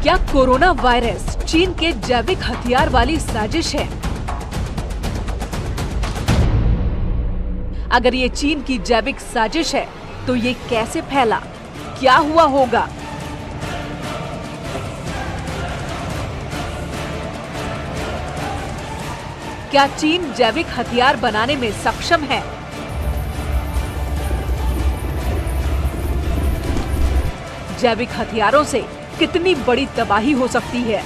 क्या corona virus चीन के जैविक हथियार वाली साजिश है? अगर ये चीन की जैविक साजिश है तो ये कैसे फैला, क्या हुआ होगा? क्या चीन जैविक हथियार बनाने में सक्षम है? जैविक हथियारों से कितनी बड़ी तबाही हो सकती है?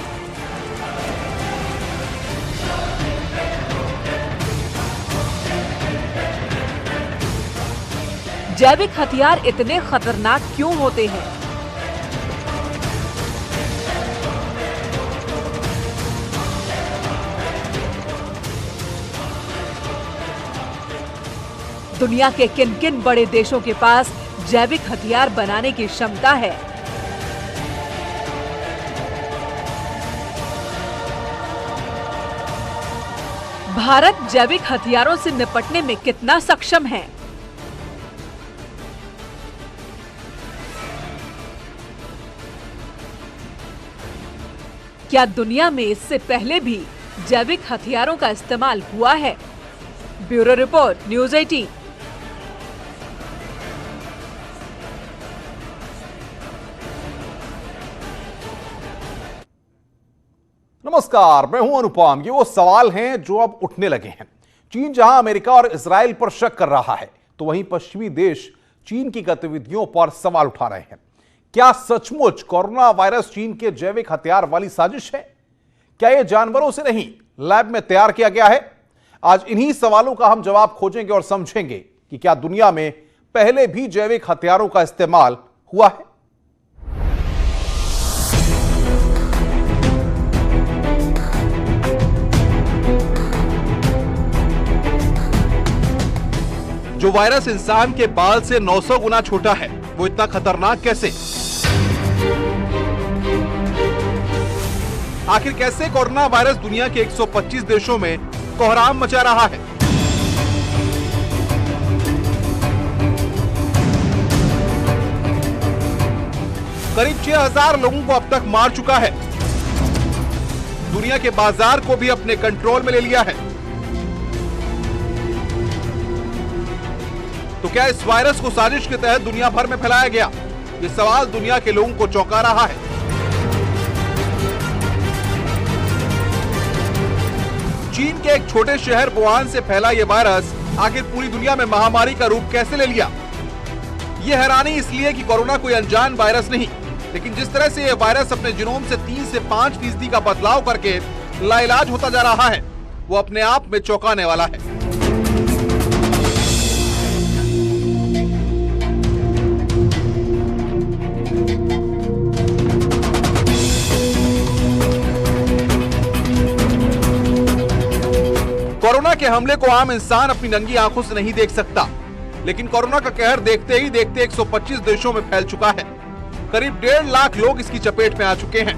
जैविक हथियार इतने खतरनाक क्यों होते हैं? दुनिया के किन किन बड़े देशों के पास जैविक हथियार बनाने की क्षमता है? भारत जैविक हथियारों से निपटने में कितना सक्षम है? क्या दुनिया में इससे पहले भी जैविक हथियारों का इस्तेमाल हुआ है? Bureau report, news 18। नमस्कार, मैं हूं अनुपम। ये वो सवाल हैं जो अब उठने लगे हैं। चीन जहां अमेरिका और इजराइल पर शक कर रहा है, तो वहीं पश्चिमी देश चीन की गतिविधियों पर सवाल उठा रहे हैं। क्या सचमुच कोरोना वायरस चीन के जैविक हथियार वाली साजिश है? क्या यह जानवरों से नहीं, लैब में तैयार किया गया है? आज इन्हीं सवालों का हम जवाब खोजेंगे और समझेंगे कि क्या दुनिया में पहले भी जैविक हथियारों का इस्तेमाल हुआ है। जो वायरस इंसान के बाल से 900 गुना छोटा है, वो इतना खतरनाक कैसे? आखिर कैसे कोरोना वायरस दुनिया के 125 देशों में कोहराम मचा रहा है? करीब 6000 लोगों को अब तक मार चुका है। दुनिया के बाजार को भी अपने कंट्रोल में ले लिया है। तो क्या इस वायरस को साजिश के तहत दुनिया भर में फैलाया गया? ये सवाल दुनिया के लोगों को चौंका रहा है। चीन के एक छोटे शहर वुहान से फैला ये वायरस आखिर पूरी दुनिया में महामारी का रूप कैसे ले लिया? ये हैरानी इसलिए कि कोरोना कोई अनजान वायरस नहीं, लेकिन जिस तरह से ये वायरस अपने जीनोम से 3 से 5% का बदलाव करके लाइलाज होता जा रहा है, वो अपने आप में चौंकाने वाला है। कोरोना के हमले को आम इंसान अपनी नंगी आंखों से नहीं देख सकता, लेकिन कोरोना का कहर देखते ही देखते 125 देशों में फैल चुका है। करीब 1.5 लाख लोग इसकी चपेट में आ चुके हैं।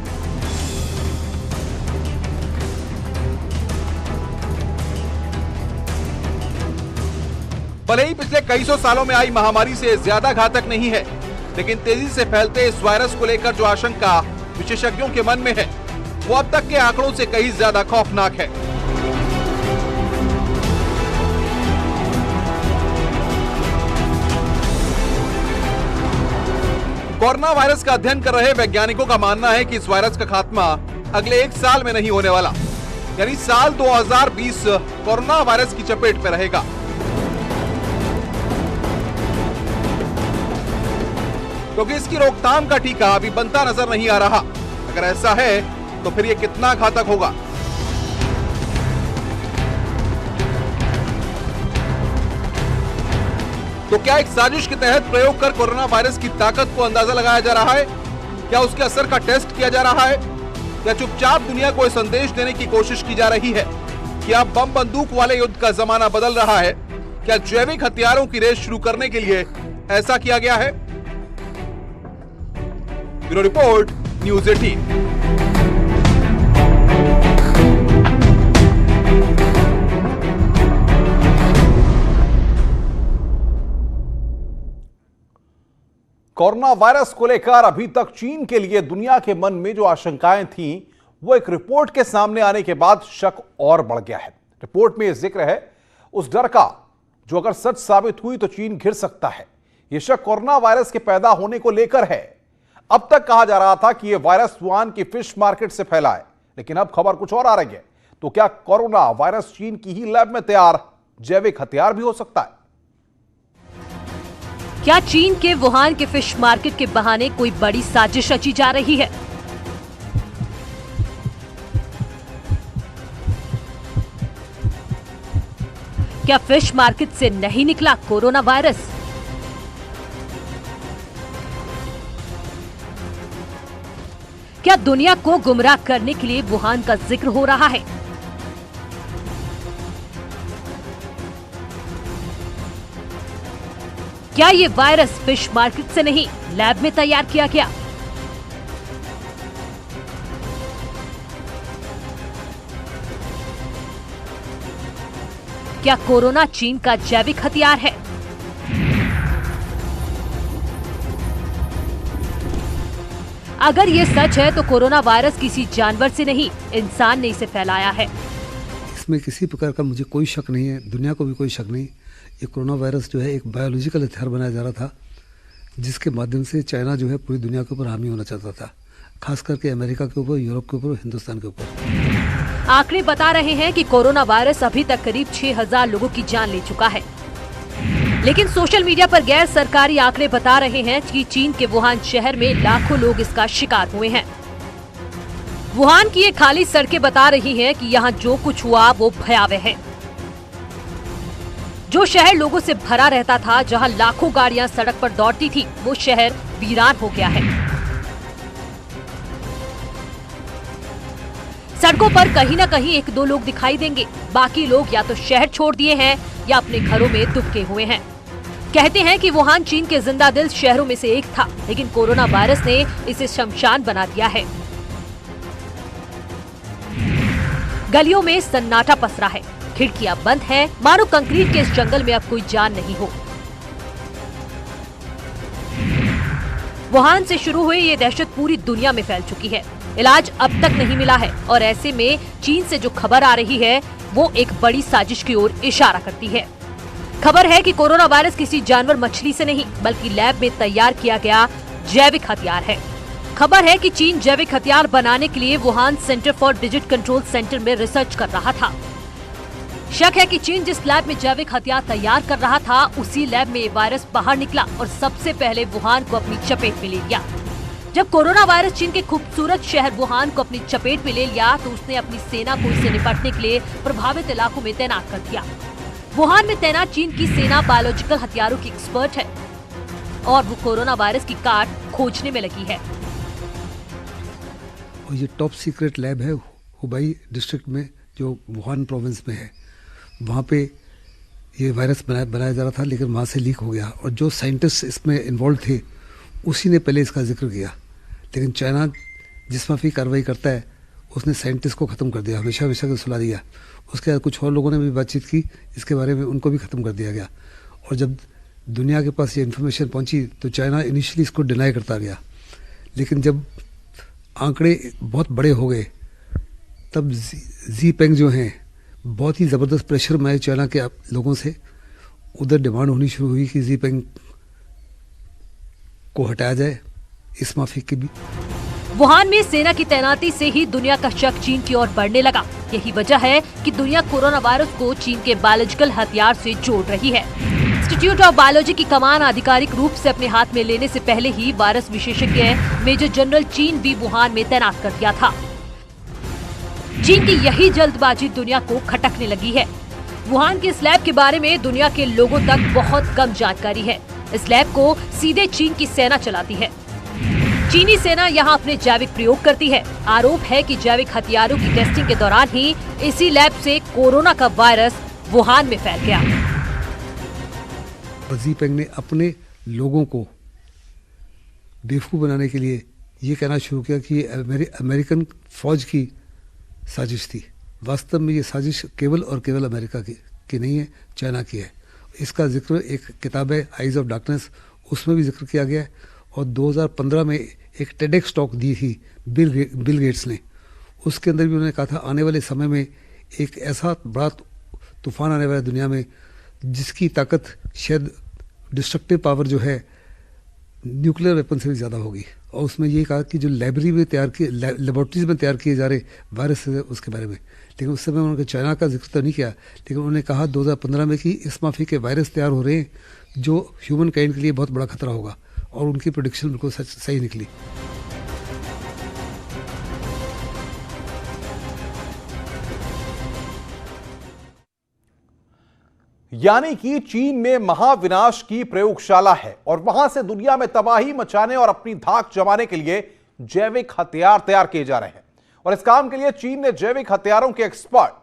भले ही पिछले कई सौ सालों में आई महामारी से ज्यादा घातक नहीं है, लेकिन तेजी से फैलते इस वायरस को लेकर जो आशंका विशेषज्ञों के मन में है, वो अब तक के आंकड़ों से कहीं ज्यादा खौफनाक है। कोरोना वायरस का अध्ययन कर रहे वैज्ञानिकों का मानना है कि इस वायरस का खात्मा अगले 1 साल में नहीं होने वाला, यानी साल 2020 कोरोना वायरस की चपेट में रहेगा। क्योंकि इसकी रोकथाम का टीका अभी बनता नजर नहीं आ रहा। अगर ऐसा है तो फिर यह कितना घातक होगा? तो क्या एक साजिश के तहत प्रयोग कर कोरोना वायरस की ताकत को अंदाजा लगाया जा रहा है? क्या उसके असर का टेस्ट किया जा रहा है? या चुपचाप दुनिया को संदेश देने की कोशिश की जा रही है कि अब बम बंदूक वाले युद्ध का जमाना बदल रहा है? क्या जैविक हथियारों की रेस शुरू करने के लिए ऐसा किया गया है? Bureau report, news 18। Corona virus को लेकर अभी तक चीन के लिए दुनिया के मन में जो आशंकाएं थीं, वो एक रिपोर्ट के सामने आने के बाद शक और बढ़ गया है। रिपोर्ट में यह जिक्र है उस डर का जो अगर सच साबित हुई तो चीन घिर सकता है। यह शक कोरोना वायरस के पैदा होने को लेकर है। अब तक कहा जा रहा था कि यह वायरस वुहान की फिश मार्केट से फैला है, लेकिन अब खबर कुछ और आ रही है। तो क्या कोरोना वायरस चीन की ही लैब में तैयार जैविक हथियार भी हो सकता है? क्या चीन के वुहान के फिश मार्केट के बहाने कोई बड़ी साजिश रची जा रही है? क्या फिश मार्केट से नहीं निकला कोरोना वायरस? क्या दुनिया को गुमराह करने के लिए वुहान का जिक्र हो रहा है? क्या ये वायरस फिश मार्केट से नहीं लैब में तैयार किया गया? क्या कोरोना चीन का जैविक हथियार है? अगर ये सच है तो कोरोना वायरस किसी जानवर से नहीं, इंसान ने इसे फैलाया है। इसमें किसी प्रकार का मुझे कोई शक नहीं है, दुनिया को भी कोई शक नहीं। ये कोरोना वायरस जो है एक बायोलॉजिकल हथियार बनाया जा रहा था, जिसके माध्यम से चाइना जो है पूरी दुनिया के ऊपर हावी होना चाहता था, खास करके अमेरिका के ऊपर, यूरोप के ऊपर, हिंदुस्तान के ऊपर। आंकड़े बता रहे हैं कि कोरोना वायरस अभी तक करीब 6000 लोगों की जान ले चुका है, लेकिन सोशल मीडिया पर गैर सरकारी आंकड़े बता रहे हैं कि चीन के वुहान शहर में लाखों लोग इसका शिकार हुए हैं। वुहान की ये खाली सड़कें बता रही हैं कि यहाँ जो कुछ हुआ वो भयावह है। जो शहर लोगों से भरा रहता था, जहाँ लाखों गाड़ियां सड़क पर दौड़ती थी, वो शहर वीरान हो गया है। सड़कों पर कहीं न कहीं एक दो लोग दिखाई देंगे, बाकी लोग या तो शहर छोड़ दिए हैं या अपने घरों में दुबके हुए हैं। कहते हैं कि वुहान चीन के जिंदा दिल शहरों में से एक था, लेकिन कोरोना वायरस ने इसे शमशान बना दिया है। गलियों में सन्नाटा पसरा है, खिड़कियां बंद हैं, मानो कंक्रीट के इस जंगल में अब कोई जान नहीं हो। वुहान से शुरू हुई ये दहशत पूरी दुनिया में फैल चुकी है। इलाज अब तक नहीं मिला है और ऐसे में चीन से जो खबर आ रही है वो एक बड़ी साजिश की ओर इशारा करती है। खबर है कि कोरोना वायरस किसी जानवर मछली से नहीं बल्कि लैब में तैयार किया गया जैविक हथियार है। खबर है कि चीन जैविक हथियार बनाने के लिए Wuhan centre for disease control centre में रिसर्च कर रहा था। शक है कि चीन जिस लैब में जैविक हथियार तैयार कर रहा था, उसी लैब में ये वायरस बाहर निकला और सबसे पहले वुहान को अपनी चपेट में ले लिया। जब कोरोना वायरस चीन के खूबसूरत शहर वुहान को अपनी चपेट में ले लिया तो उसने अपनी सेना को इससे निपटने के लिए प्रभावित इलाकों में तैनात कर दिया। वुहान में तैनात चीन की सेना बायोलॉजिकल हथियारों की एक्सपर्ट है और वो कोरोना वायरस की काट खोजने में लगी है। और ये टॉप सीक्रेट लैब है हुबई डिस्ट्रिक्ट में, जो वुहान प्रोविंस में है। वहाँ पे ये वायरस बनाया जा रहा था, लेकिन वहाँ से लीक हो गया और जो साइंटिस्ट इसमें इन्वॉल्व थे उसी ने पहले इसका जिक्र किया। लेकिन चाइना जिस माफी कार्रवाई करता है उसने साइंटिस्ट को ख़त्म कर दिया, हमेशा का सुला दिया। उसके बाद कुछ और लोगों ने भी बातचीत की इसके बारे में, उनको भी ख़त्म कर दिया गया। और जब दुनिया के पास ये इन्फॉर्मेशन पहुंची तो चाइना इनिशियली इसको डिनाई करता गया, लेकिन जब आंकड़े बहुत बड़े हो गए तब जी पेंग जो हैं बहुत ही ज़बरदस्त प्रेशर में आए चाइना के लोगों से। उधर डिमांड होनी शुरू हुई कि जी पेंग को हटाया जाए इस माफिक की भी। वुहान में सेना की तैनाती से ही दुनिया का शक चीन की ओर बढ़ने लगा। यही वजह है कि दुनिया कोरोना वायरस को चीन के बायोलॉजिकल हथियार से जोड़ रही है। इंस्टीट्यूट ऑफ बायोलॉजी की कमान आधिकारिक रूप से अपने हाथ में लेने से पहले ही वायरस विशेषज्ञ मेजर जनरल चीन भी वुहान में तैनात कर दिया था। चीन की यही जल्दबाजी दुनिया को खटकने लगी है। वुहान के इस लैब के बारे में दुनिया के लोगों तक बहुत कम जानकारी है। इस लैब को सीधे चीन की सेना चलाती है। चीनी सेना यहाँ अपने जैविक प्रयोग करती है। आरोप है कि जैविक हथियारों की टेस्टिंग के दौरान ही इसी लैब से कोरोना का वायरस वुहान में फैल गया। जी पेंग ने अपने लोगों को बेवकूफ़ बनाने के लिए ये कहना शुरू किया कि ये अमेरिकन फौज की साजिश थी। वास्तव में ये साजिश केवल और केवल अमेरिका की नहीं है, चाइना की है। इसका जिक्र एक किताब है आइज ऑफ डार्कनेस, उसमें भी जिक्र किया गया है और 2015 में एक टेडेक्स टॉक दी थी बिल गेट्स ने। उसके अंदर भी उन्होंने कहा था आने वाले समय में एक ऐसा बड़ा तूफान आने वाला है दुनिया में जिसकी ताकत शायद डिस्ट्रक्टिव पावर जो है न्यूक्लियर वेपन से भी ज़्यादा होगी। और उसमें ये कहा कि जो लेबोरेटरीज में तैयार किए जा रहे वायरस है उसके बारे में। लेकिन उस समय उन्होंने चाइना का जिक्र तो नहीं किया, लेकिन उन्होंने कहा 2015 में कि इस माफी के वायरस तैयार हो रहे हैं जो ह्यूमन काइंड के लिए बहुत बड़ा खतरा होगा, और उनकी प्रेडिक्शन बिल्कुल सही निकली। यानी कि चीन में महाविनाश की प्रयोगशाला है और वहां से दुनिया में तबाही मचाने और अपनी धाक जमाने के लिए जैविक हथियार तैयार किए जा रहे हैं। और इस काम के लिए चीन ने जैविक हथियारों के expert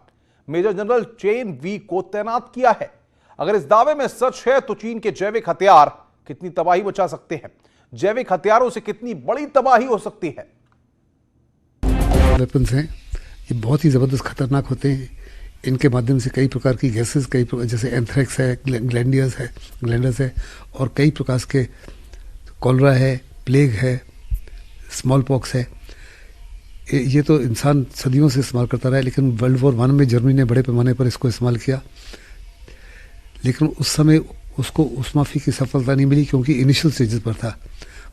major general Chen Wei को तैनात किया है। अगर इस दावे में सच है तो चीन के जैविक हथियार कितनी तबाही मचा सकते हैं, जैविक हथियारों से कितनी बड़ी तबाही हो सकती है। वेपन्स हैं ये बहुत ही जबरदस्त खतरनाक होते हैं। इनके माध्यम से कई प्रकार की गैसेस, जैसे एंथ्रेक्स है, ग्लैंडर्स है और कई प्रकार के कॉलरा है, प्लेग है, स्मॉल पॉक्स है। ये तो इंसान सदियों से इस्तेमाल करता रहा है, लेकिन वर्ल्ड वॉर 1 में जर्मनी ने बड़े पैमाने पर इसको इस्तेमाल किया। लेकिन उस समय उसको उस माफी की सफलता नहीं मिली क्योंकि इनिशियल स्टेजेस पर था।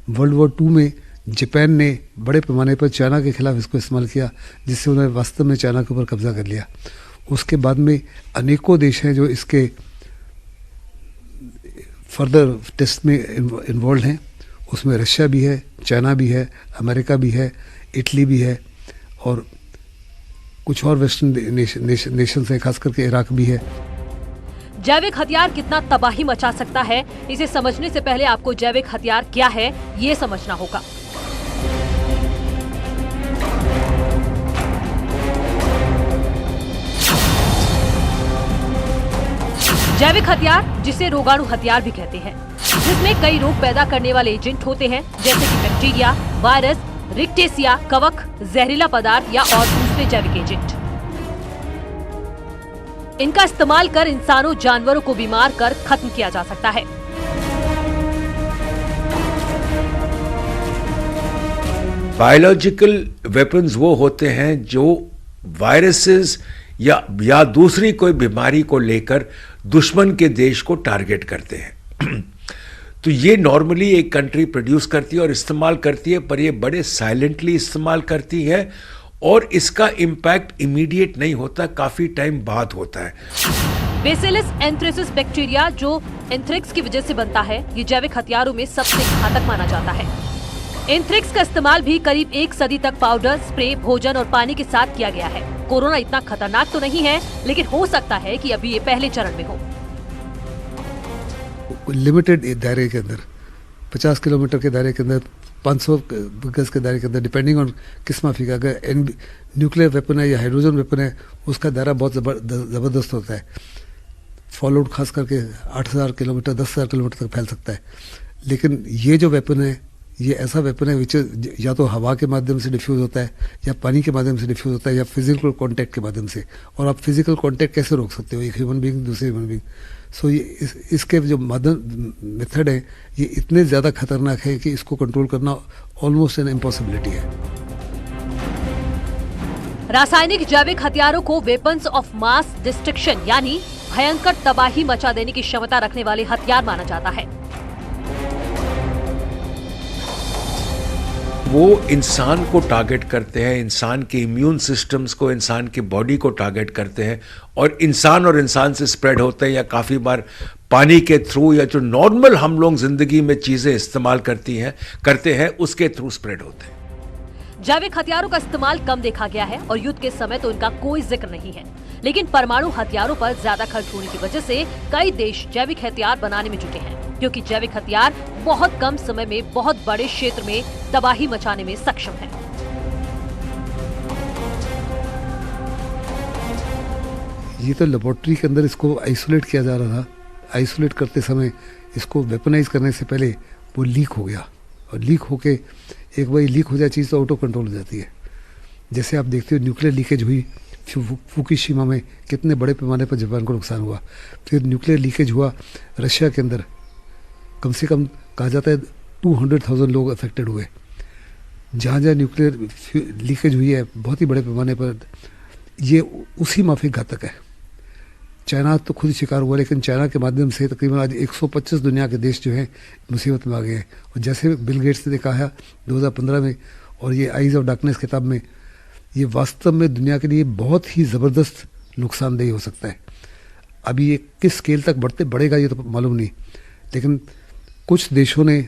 वर्ल्ड वॉर 2 में जापान ने बड़े पैमाने पर चाइना के खिलाफ इसको इस्तेमाल किया, जिससे उन्होंने वास्तव में चाइना के ऊपर कब्जा कर लिया। उसके बाद में अनेकों देश हैं जो इसके फर्दर टेस्ट में इन्वॉल्व हैं। उसमें रशिया भी है, चाइना भी है, अमेरिका भी है, इटली भी है और कुछ और वेस्टर्न नेशंस हैं, खास करके इराक भी है। जैविक हथियार कितना तबाही मचा सकता है, इसे समझने से पहले आपको जैविक हथियार क्या है ये समझना होगा। जैविक हथियार, जिसे रोगाणु हथियार भी कहते हैं, जिसमें कई रोग पैदा करने वाले एजेंट होते हैं, जैसे कि बैक्टीरिया, वायरस, रिक्टेसिया, कवक, जहरीला पदार्थ या और दूसरे जैविक एजेंट। इनका इस्तेमाल कर इंसानों, जानवरों को बीमार कर खत्म किया जा सकता है। बायोलॉजिकल वेपन्स वो होते हैं जो वायरसेस या दूसरी कोई बीमारी को लेकर दुश्मन के देश को टारगेट करते हैं। तो ये नॉर्मली एक कंट्री प्रोड्यूस करती है और इस्तेमाल करती है, पर ये बड़े साइलेंटली इस्तेमाल करती है और इसका इम्पैक्ट इमीडिएट नहीं होता, काफी टाइम बाद होता है। बेसिलस एंथ्रेसिस बैक्टीरिया जो एंथ्रेक्स की वजह से बनता है, ये जैविक हथियारों में सबसे घातक माना जाता है। एंथ्रेक्स का इस्तेमाल भी करीब 1 सदी तक पाउडर, स्प्रे, भोजन और पानी के साथ किया गया है। कोरोना इतना खतरनाक तो नहीं है, लेकिन हो सकता है कि अभी ये पहले चरण में हो। लिमिटेड दायरे के अंदर, 50 किलोमीटर के दायरे के अंदर, 500 गज के दायरे के अंदर, डिपेंडिंग ऑन किस माफी का, अगर न्यूक्लियर वेपन है या हाइड्रोजन वेपन है, उसका दायरा बहुत ज़बरदस्त होता है। फॉल आउट खास करके 8000 किलोमीटर, 10,000 किलोमीटर तक फैल सकता है। लेकिन ये जो वेपन है, ये ऐसा वेपन है विच या तो हवा के माध्यम से डिफ्यूज़ होता है, या पानी के माध्यम से डिफ्यूज़ होता है, या फिजिकल कांटेक्ट के माध्यम से। और आप फिजिकल कांटेक्ट कैसे रोक सकते हो, एक ह्यूमन बीइंग दूसरे ह्यूमन बीइंग। सो ये इसके जो मेथड है ये इतने ज़्यादा खतरनाक है कि इसको कंट्रोल करना ऑलमोस्ट एन इम्पॉसिबिलिटी है। रासायनिक जैविक हथियारों को वेपन्स ऑफ मास डिस्ट्रक्शन यानी भयंकर तबाही मचा देने की क्षमता रखने वाले हथियार माना जाता है। वो इंसान को टारगेट करते हैं, इंसान के इम्यून सिस्टम्स को, इंसान के बॉडी को टारगेट करते हैं और इंसान से स्प्रेड होते हैं, या काफ़ी बार पानी के थ्रू, या जो नॉर्मल हम लोग जिंदगी में चीज़ें इस्तेमाल करते हैं उसके थ्रू स्प्रेड होते हैं। जैविक हथियारों का इस्तेमाल कम देखा गया है और युद्ध के समय तो इनका कोई जिक्र नहीं है, लेकिन परमाणु हथियारों पर ज्यादा खर्च होने की वजह से कई देश जैविक हथियार बनाने में जुटे हैं, क्योंकि जैविक हथियार बहुत कम समय में बहुत बड़े क्षेत्र में तबाही मचाने में सक्षम है। ये तो लेबोरेटरी के अंदर इसको आइसोलेट किया जा रहा था। आइसोलेट करते समय इसको वेपनाइज करने से पहले वो लीक हो गया, और लीक होके एक बार लीक हो जाए चीज़ तो ऑटो कंट्रोल हो जाती है। जैसे आप देखते हो न्यूक्लियर लीकेज हुई फुकुशिमा में, कितने बड़े पैमाने पर जापान को नुकसान हुआ। फिर न्यूक्लियर लीकेज हुआ रशिया के अंदर, कम से कम कहा जाता है 200,000 लोग अफेक्टेड हुए। जहाँ जहाँ न्यूक्लियर लीकेज हुई है बहुत ही बड़े पैमाने पर, ये उसी माफिक घातक है। चाइना तो खुद शिकार हुआ, लेकिन चाइना के माध्यम से तकरीबन आज 125 दुनिया के देश जो हैं मुसीबत में आ गए हैं। और जैसे बिल गेट्स ने देखा है 2015 में, और ये आइज ऑफ डार्कनेस किताब में, ये वास्तव में दुनिया के लिए बहुत ही ज़बरदस्त नुकसानदेही हो सकता है। अभी ये किस स्केल तक बढ़ेगा ये तो मालूम नहीं, लेकिन कुछ देशों ने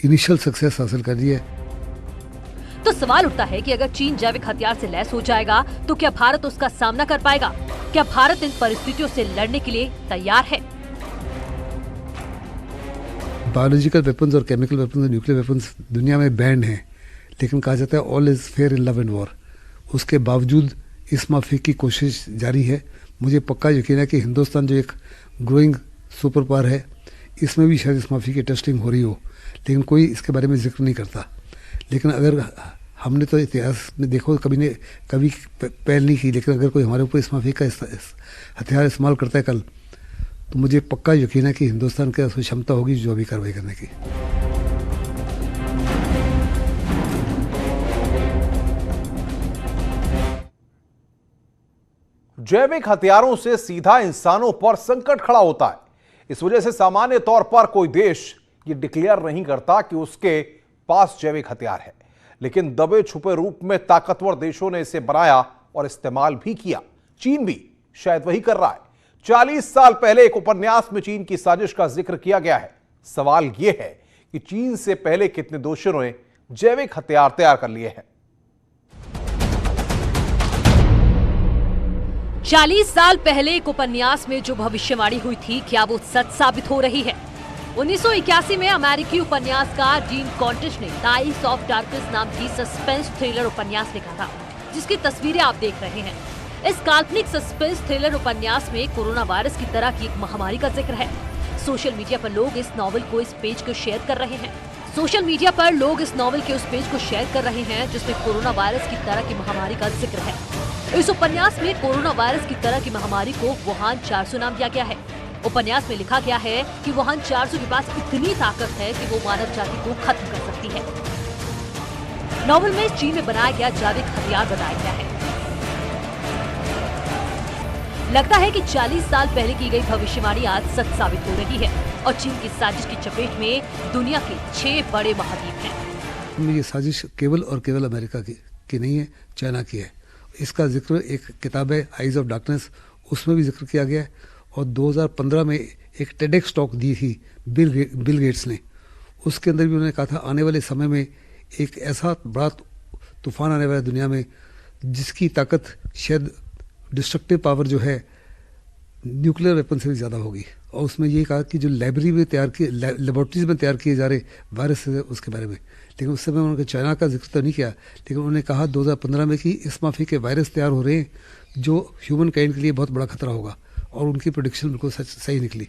इनिशियल सक्सेस हासिल कर ली है। तो सवाल उठता है कि अगर चीन जैविक हथियार से लैस हो जाएगा तो क्या भारत उसका सामना कर पाएगा? क्या भारत इन परिस्थितियों से लड़ने के लिए तैयार है? बायोलॉजिकल वेपन्स और केमिकल वेपन्स और न्यूक्लियर वेपन्स दुनिया में बैन हैं, लेकिन कहा जाता है all is fair in love and war. उसके बावजूद इस माफी की कोशिश जारी है। मुझे पक्का यकीन है कि हिंदुस्तान जो एक ग्रोइंग सुपर पावर है, इसमें भी शायद इस माफी की टेस्टिंग हो रही हो, लेकिन कोई इसके बारे में जिक्र नहीं करता। लेकिन अगर हमने तो इतिहास में देखो कभी पहल नहीं की, लेकिन अगर कोई हमारे ऊपर इस माफी का हथियार इस्तेमाल करता है कल, तो मुझे पक्का यकीन है कि हिंदुस्तान के पास क्षमता होगी जो भी कार्रवाई करने की। जैविक हथियारों से सीधा इंसानों पर संकट खड़ा होता है। इस वजह से सामान्य तौर पर कोई देश ये डिक्लेयर नहीं करता कि उसके पास जैविक हथियार है, लेकिन दबे छुपे रूप में ताकतवर देशों ने इसे बनाया और इस्तेमाल भी किया। चीन भी शायद वही कर रहा है। 40 साल पहले एक उपन्यास में चीन की साजिश का जिक्र किया गया है। सवाल यह है कि चीन से पहले कितने दोषियों ने जैविक हथियार तैयार कर लिए हैं। 40 साल पहले एक उपन्यास में जो भविष्यवाणी हुई थी, क्या वो सच साबित हो रही है? 1981 में अमेरिकी उपन्यासकार डीन कॉन्टिश ने आइज ऑफ डार्कनेस नाम की सस्पेंस थ्रिलर उपन्यास लिखा था, जिसकी तस्वीरें आप देख रहे हैं। इस काल्पनिक सस्पेंस थ्रिलर उपन्यास में कोरोना वायरस की तरह की एक महामारी का जिक्र है। सोशल मीडिया पर लोग इस नॉवल को इस पेज को शेयर कर रहे हैं। जिसमें कोरोना वायरस की तरह की महामारी का जिक्र है। इस उपन्यास में कोरोना वायरस की तरह की महामारी को वुहान 400 नाम दिया गया है। उपन्यास में लिखा गया है कि वुहान 400 के पास इतनी ताकत है कि वो मानव जाति को खत्म कर सकती है। नॉवल में चीन में बनाया गया जैविक हथियार बताया गया है। लगता है कि 40 साल पहले की गई भविष्यवाणी आज सच साबित हो रही है और चीन की साजिश की चपेट में दुनिया के 6 बड़े महाद्वीप हैं। ये साजिश केवल और केवल अमेरिका की नहीं है, चाइना की है। इसका जिक्र एक किताब है आइज ऑफ डार्कनेस, उसमें भी जिक्र किया गया है। और 2015 में एक टेडेक्स टॉक दी थी बिल गेट्स ने, उसके अंदर भी उन्होंने कहा था आने वाले समय में एक ऐसा बड़ा तूफान आने वाला है दुनिया में, जिसकी ताकत शायद डिस्ट्रक्टिव पावर जो है न्यूक्लियर वेपन से भी ज़्यादा होगी। और उसमें ये कहा कि जो लेबोरेटरीज में तैयार किए जा रहे वायरस है उसके बारे में। लेकिन उस समय उन्होंने चाइना का जिक्र तो नहीं किया, लेकिन उन्होंने कहा 2015 में कि इस माफी के वायरस तैयार हो रहे हैं जो ह्यूमन काइंड के लिए बहुत बड़ा खतरा होगा। और उनकी प्रेडिक्शन बिल्कुल सही निकली,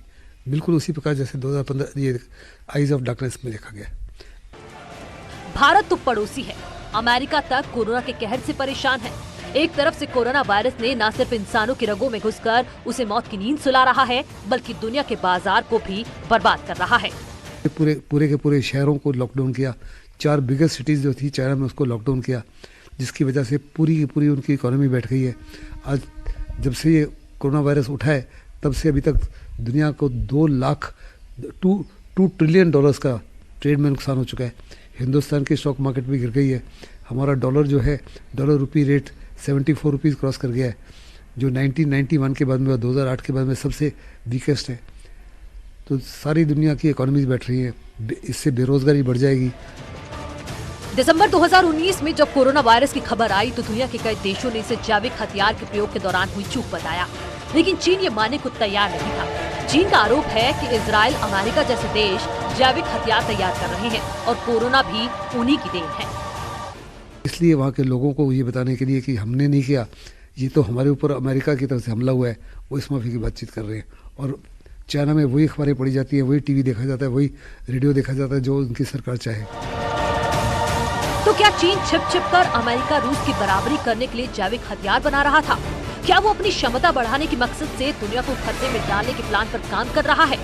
बिल्कुल उसी प्रकार जैसे 2015 ये आइज ऑफ डार्कनेस में देखा गया। भारत तो पड़ोसी है, अमेरिका तक कोरोना के कहर से परेशान है। एक तरफ से कोरोना वायरस ने न सिर्फ इंसानों की रगों में घुसकर उसे मौत की नींद सुला रहा है, बल्कि दुनिया के बाजार को भी बर्बाद कर रहा है। पूरे के पूरे शहरों को लॉकडाउन किया, 4 बिगेस्ट सिटीज जो थी चाइना में उसको लॉकडाउन किया, जिसकी वजह से पूरी की पूरी उनकी इकोनॉमी बैठ गई है। आज जब से ये कोरोना वायरस उठा है तब से अभी तक दुनिया को 2 ट्रिलियन डॉलर्स का ट्रेड में नुकसान हो चुका है। हिंदुस्तान की स्टॉक मार्केट भी गिर गई है। हमारा डॉलर जो है dollar rupee rate 74 rupees cross कर गया है, जो 1991 के बाद में और 2008 के बाद में सबसे वीकेस्ट है। तो सारी दुनिया की इकोनॉमीज बैठ रही है, इससे बेरोजगारी बढ़ जाएगी। दिसंबर 2019 में जब कोरोना वायरस की खबर आई तो दुनिया के कई देशों ने इसे जैविक हथियार के प्रयोग के दौरान हुई चूक बताया, लेकिन चीन ये मानने को तैयार नहीं था। चीन का आरोप है कि इजराइल, अमेरिका जैसे देश जैविक हथियार तैयार कर रहे हैं और कोरोना भी उन्हीं की देन है। इसलिए वहाँ के लोगों को ये बताने के लिए कि हमने नहीं किया, ये तो हमारे ऊपर अमेरिका की तरफ से हमला हुआ है, वो इस माफी की बातचीत कर रहे हैं। और चाइना में वही खबरें पढ़ी जाती है, वही टीवी देखा जाता है, वही रेडियो देखा जाता है जो उनकी सरकार चाहे। तो क्या चीन छिप कर अमेरिका रूस की बराबरी करने के लिए जैविक हथियार बना रहा था? क्या वो अपनी क्षमता बढ़ाने के मकसद से दुनिया को खतरे में डालने के प्लान पर काम कर रहा है?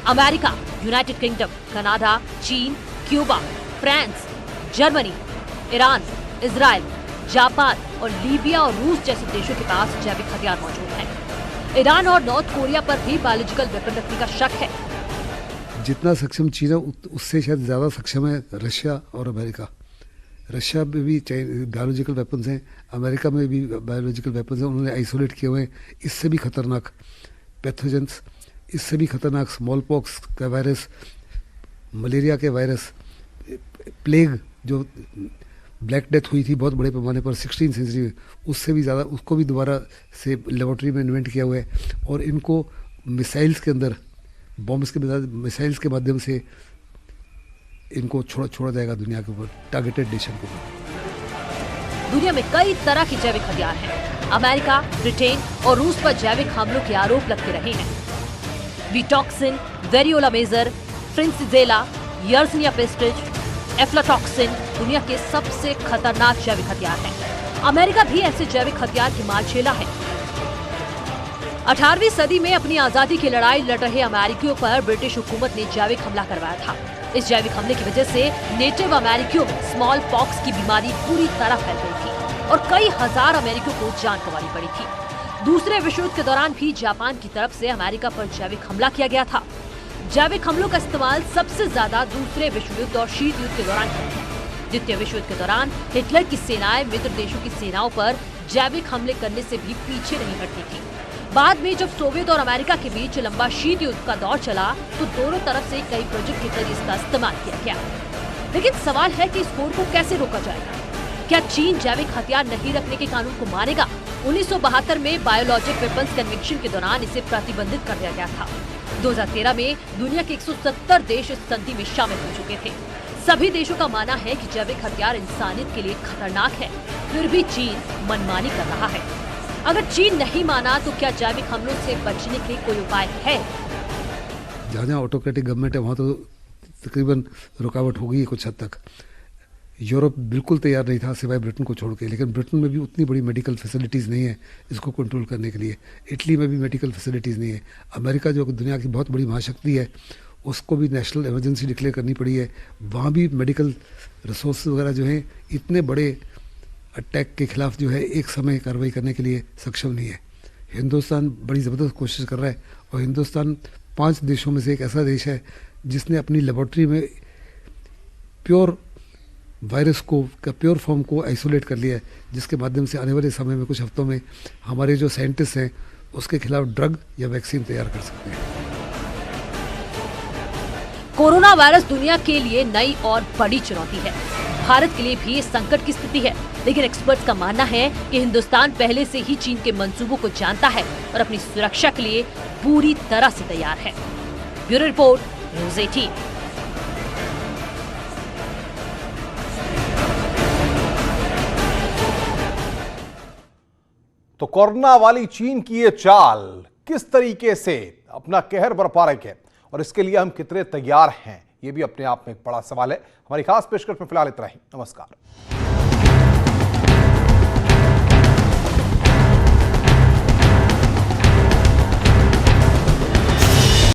अमेरिका, यूनाइटेड किंगडम, कनाडा, चीन, Cuba, France, Germany, Iran, Israel, Japan और लीबिया और रूस जैसे देशों के पास जैविक हथियार मौजूद हैं। ईरान और नॉर्थ कोरिया पर भी बायोलॉजिकल वेपन रखने का शक है। जितना सक्षम चीन है उससे शायद ज़्यादा सक्षम है रशिया और अमेरिका। रशिया में भी बायोलॉजिकल वेपन्स हैं, अमेरिका में भी बायोलॉजिकल वेपन्स हैं। उन्होंने आइसोलेट किए हुए हैं इससे भी खतरनाक पैथोजेंस, इससे भी खतरनाक स्मॉल पॉक्स का वायरस, मलेरिया के वायरस, प्लेग जो ब्लैक डेथ हुई थी बहुत बड़े पैमाने पर 16वीं सेंचुरी में, उससे भी ज़्यादा, उसको भी दोबारा से लेबोरेटरी में इन्वेंट किया हुआ है। और इनको मिसाइल्स के अंदर, बॉम्ब्स के मिसाइल्स के माध्यम से इनको छोड़ा जाएगा दुनिया के ऊपर, टारगेटेड नेशन के ऊपर। दुनिया में कई तरह के जैविक हथियार हैं। अमेरिका, ब्रिटेन और रूस पर जैविक हमलों के आरोप लगते रहे हैं। वीटॉक्सिन, वेरियोला मेजर, फ्रिंसिजेला, यर्सिनिया पेस्टिज, एफ्लाटॉक्सिन दुनिया के सबसे खतरनाक जैविक हथियार हैं। अमेरिका भी ऐसे जैविक हथियार की मालझेला है। 18वीं सदी में अपनी आजादी की लड़ाई लड़ रहे अमेरिकियों पर ब्रिटिश हुकूमत ने जैविक हमला करवाया था। इस जैविक हमले की वजह से नेटिव अमेरिकियों में स्मॉल पॉक्स की बीमारी पूरी तरह फैल गई थी और कई हजार अमेरिकियों को जान गंवानी पड़ी थी। दूसरे विश्व युद्ध के दौरान भी जापान की तरफ से अमेरिका पर जैविक हमला किया गया था। जैविक हमलों का इस्तेमाल सबसे ज्यादा दूसरे विश्व युद्ध और शीत युद्ध के दौरान किया गया। द्वितीय विश्व युद्ध के दौरान हिटलर की सेनाएं मित्र देशों की सेनाओं पर जैविक हमले करने से भी पीछे नहीं हटती थी। बाद में जब सोवियत और अमेरिका के बीच लंबा शीत युद्ध का दौर चला तो दोनों तरफ से कई प्रोजेक्ट के जरिए इसका इस्तेमाल किया गया। लेकिन सवाल है कि इस होड़ को कैसे रोका जाएगा? क्या चीन जैविक हथियार नहीं रखने के कानून को मानेगा? 1972 में बायोलॉजिक वेपन्स कन्वेंशन के दौरान इसे प्रतिबंधित कर दिया गया था। 2013 में दुनिया के 170 देश इस संधि में शामिल हो चुके थे। सभी देशों का मानना है कि जैविक हथियार इंसानियत के लिए खतरनाक है, फिर भी चीन मनमानी कर रहा है। अगर चीन नहीं माना तो क्या जैविक हमलों से बचने के कोई उपाय है? जहाँ ऑटोक्रेटिक गवर्नमेंट है वहाँ तो तकरीबन रुकावट हो गई है कुछ हद तक। यूरोप बिल्कुल तैयार नहीं था सिवाय ब्रिटेन को छोड़ के, लेकिन ब्रिटेन में भी उतनी बड़ी मेडिकल फैसिलिटीज़ नहीं है इसको कंट्रोल करने के लिए। इटली में भी मेडिकल फैसिलिटीज़ नहीं है। अमेरिका जो दुनिया की बहुत बड़ी महाशक्ति है उसको भी नेशनल इमरजेंसी डिक्लेयर करनी पड़ी है। वहाँ भी मेडिकल रिसोर्स वगैरह जो हैं इतने बड़े अटैक के खिलाफ जो है एक समय कार्रवाई करने के लिए सक्षम नहीं है। हिंदुस्तान बड़ी ज़बरदस्त कोशिश कर रहा है और हिंदुस्तान 5 देशों में से एक ऐसा देश है जिसने अपनी लेबोरेटरी में प्योर वायरस को का प्योर फॉर्म को आइसोलेट कर लिया है, जिसके माध्यम से आने वाले समय में कुछ हफ्तों में हमारे जो साइंटिस्ट हैं उसके खिलाफ ड्रग या वैक्सीन तैयार कर सकते हैं। कोरोना वायरस दुनिया के लिए नई और बड़ी चुनौती है। भारत के लिए भी संकट की स्थिति है, लेकिन एक्सपर्ट्स का मानना है कि हिंदुस्तान पहले से ही चीन के मंसूबों को जानता है और अपनी सुरक्षा के लिए पूरी तरह से तैयार है। Bureau report, news 18। तो कोरोना वाली चीन की ये चाल किस तरीके से अपना कहर बरपा रही है और इसके लिए हम कितने तैयार हैं, ये भी अपने आप में एक बड़ा सवाल है। हमारी खास पेशकश में फिलहाल इतना ही। नमस्कार।